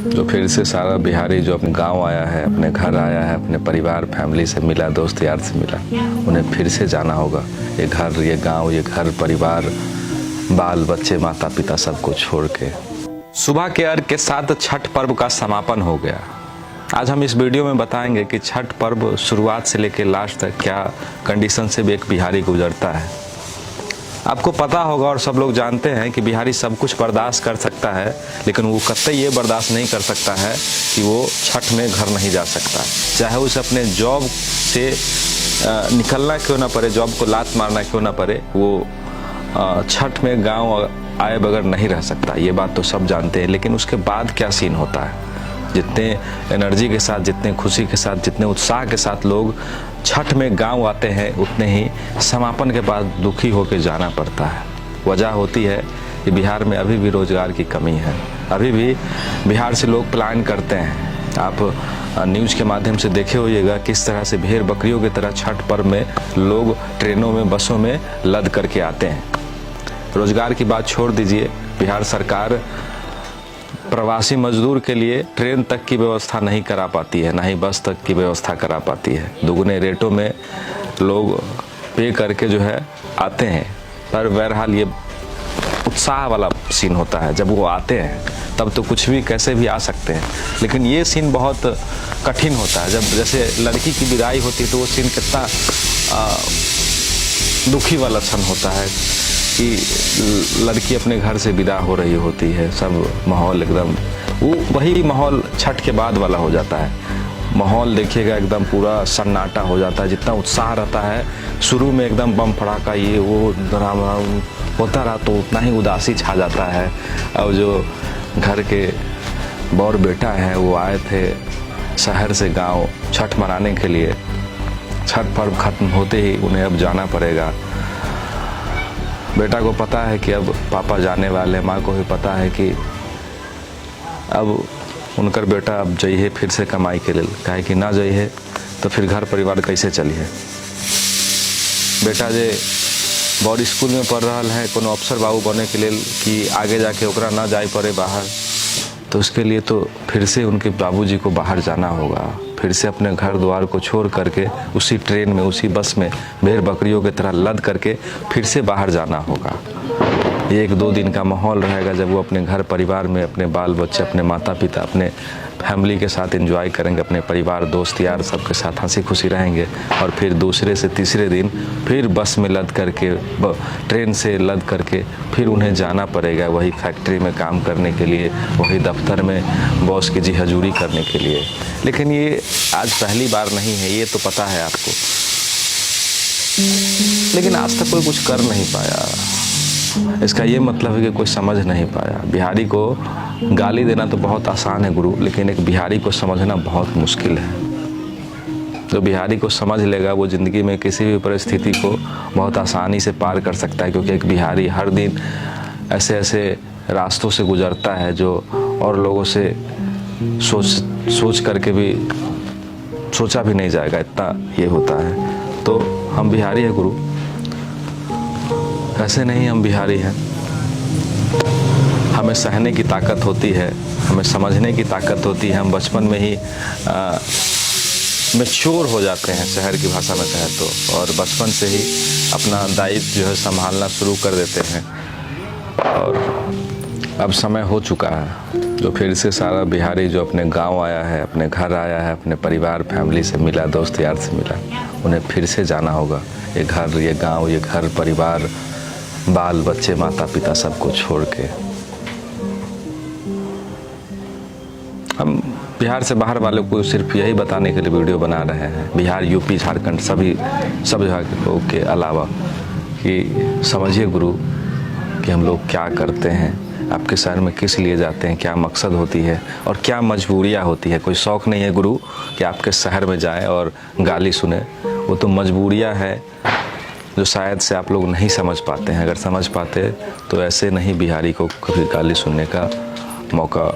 जो फिर से सारा बिहारी जो अपने गांव आया है, अपने घर आया है, अपने परिवार फैमिली से मिला, दोस्त यार से मिला, उन्हें फिर से जाना होगा। ये घर, ये गांव, ये घर परिवार, बाल बच्चे, माता पिता सबको छोड़ के। सुबह के अर्घ के साथ छठ पर्व का समापन हो गया। आज हम इस वीडियो में बताएंगे कि छठ पर्व शुरुआत से लेकर लास्ट तक क्या कंडीशन से भी एक बिहारी गुजरता है। आपको पता होगा और सब लोग जानते हैं कि बिहारी सब कुछ बर्दाश्त कर सकता है, लेकिन वो कतई ये बर्दाश्त नहीं कर सकता है कि वो छठ में घर नहीं जा सकता। चाहे उसे अपने जॉब से निकलना क्यों ना पड़े, जॉब को लात मारना क्यों ना पड़े, वो छठ में गांव आए बगैर नहीं रह सकता। ये बात तो सब जानते हैं। लेकिन उसके बाद क्या सीन होता है, जितने एनर्जी के साथ, जितने खुशी के साथ, जितने उत्साह के साथ लोग छठ में गांव आते हैं, उतने ही समापन के बाद दुखी होकर जाना पड़ता है। वजह होती है कि बिहार में अभी भी रोजगार की कमी है। अभी भी बिहार से लोग पलायन करते हैं। आप न्यूज़ के माध्यम से देखे होइएगा किस तरह से भेड़ बकरियों की तरह छठ पर्व में लोग ट्रेनों में, बसों में लद करके आते हैं। रोजगार की बात छोड़ दीजिए, बिहार सरकार प्रवासी मजदूर के लिए ट्रेन तक की व्यवस्था नहीं करा पाती है, ना ही बस तक की व्यवस्था करा पाती है। दुगने रेटों में लोग पे करके जो है आते हैं। पर बहरहाल ये उत्साह वाला सीन होता है। जब वो आते हैं तब तो कुछ भी कैसे भी आ सकते हैं, लेकिन ये सीन बहुत कठिन होता है। जब जैसे लड़की की विदाई होती है तो वो सीन कितना दुखी वाला क्षण होता है कि लड़की अपने घर से विदा हो रही होती है। सब माहौल एकदम वही माहौल छठ के बाद वाला हो जाता है। माहौल देखिएगा एकदम पूरा सन्नाटा हो जाता है। जितना उत्साह रहता है शुरू में, एकदम बम फड़ाका ये वो ड्रामा होता रहा, तो उतना ही उदासी छा जाता है। और जो घर के बौर बेटा हैं वो आए थे शहर से गांव छठ मनाने के लिए। छठ पर्व खत्म होते ही उन्हें अब जाना पड़ेगा। बेटा को पता है कि अब पापा जाने वाले, माँ को भी पता है कि अब उनकर बेटा अब जाइए फिर से कमाई के लिए। काहे कि ना जाइए तो फिर घर परिवार कैसे चलिए। बेटा जे बॉडी स्कूल में पढ़ रहा है कोनो अफसर बाबू बने के लिए कि आगे जाके ओकरा ना जाए पड़े बाहर, तो उसके लिए तो फिर से उनके बाबूजी को बाहर जाना होगा। फिर से अपने घर द्वार को छोड़ करके उसी ट्रेन में, उसी बस में भेड़ बकरियों की तरह लद करके फिर से बाहर जाना होगा। ये 1-2 दिन का माहौल रहेगा जब वो अपने घर परिवार में अपने बाल बच्चे, अपने माता पिता, अपने फैमिली के साथ एंजॉय करेंगे, अपने परिवार दोस्त यार सबके साथ हंसी खुशी रहेंगे। और फिर दूसरे से तीसरे दिन फिर बस में लद करके, ट्रेन से लद करके फिर उन्हें जाना पड़ेगा वही फैक्ट्री में काम करने के लिए, वही दफ्तर में बॉस की जी हजूरी करने के लिए। लेकिन ये आज पहली बार नहीं है, ये तो पता है आपको। लेकिन आज तक कोई कुछ कर नहीं पाया। इसका ये मतलब है कि कोई समझ नहीं पाया। बिहारी को गाली देना तो बहुत आसान है गुरु, लेकिन एक बिहारी को समझना बहुत मुश्किल है। जो बिहारी को समझ लेगा वो ज़िंदगी में किसी भी परिस्थिति को बहुत आसानी से पार कर सकता है, क्योंकि एक बिहारी हर दिन ऐसे ऐसे रास्तों से गुजरता है जो और लोगों से सोच करके भी सोचा भी नहीं जाएगा, इतना ये होता है। तो हम बिहारी हैं गुरु, ऐसे नहीं हम बिहारी हैं। हमें सहने की ताकत होती है, हमें समझने की ताकत होती है। हम बचपन में ही मैच्योर हो जाते हैं, शहर की भाषा में कहें तो, और बचपन से ही अपना दायित्व जो है संभालना शुरू कर देते हैं। और अब समय हो चुका है जो फिर से सारा बिहारी जो अपने गांव आया है, अपने घर आया है, अपने परिवार फैमिली से मिला, दोस्त यार से मिला, उन्हें फिर से जाना होगा। ये घर, ये गांव, ये घर परिवार, बाल बच्चे, माता पिता सबको छोड़ के। हम बिहार से बाहर वालों को सिर्फ यही बताने के लिए वीडियो बना रहे हैं, बिहार, यूपी, झारखंड, सब जगह के लोगों के अलावा, कि समझिए गुरु कि हम लोग क्या करते हैं, आपके शहर में किस लिए जाते हैं, क्या मकसद होती है और क्या मजबूरियाँ होती है। कोई शौक़ नहीं है गुरु कि आपके शहर में जाएं और गाली सुने। वो तो मजबूरियाँ है जो शायद से आप लोग नहीं समझ पाते हैं। अगर समझ पाते तो ऐसे नहीं बिहारी को कभी गाली सुनने का मौका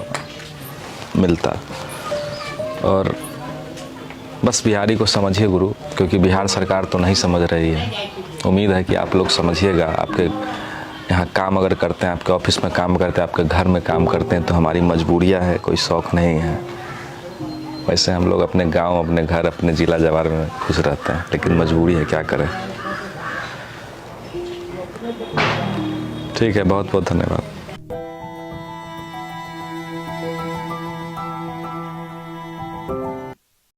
मिलता। और बस बिहारी को समझिए गुरु, क्योंकि बिहार सरकार तो नहीं समझ रही है। उम्मीद है कि आप लोग समझिएगा, आपके यहाँ काम अगर करते हैं, आपके ऑफिस में काम करते हैं, आपके घर में काम करते हैं, तो हमारी मजबूरियाँ है, कोई शौक़ नहीं है। वैसे हम लोग अपने गांव, अपने घर, अपने ज़िला जवार में खुश रहते हैं, लेकिन मजबूरी है, क्या करें। ठीक है, बहुत बहुत धन्यवाद।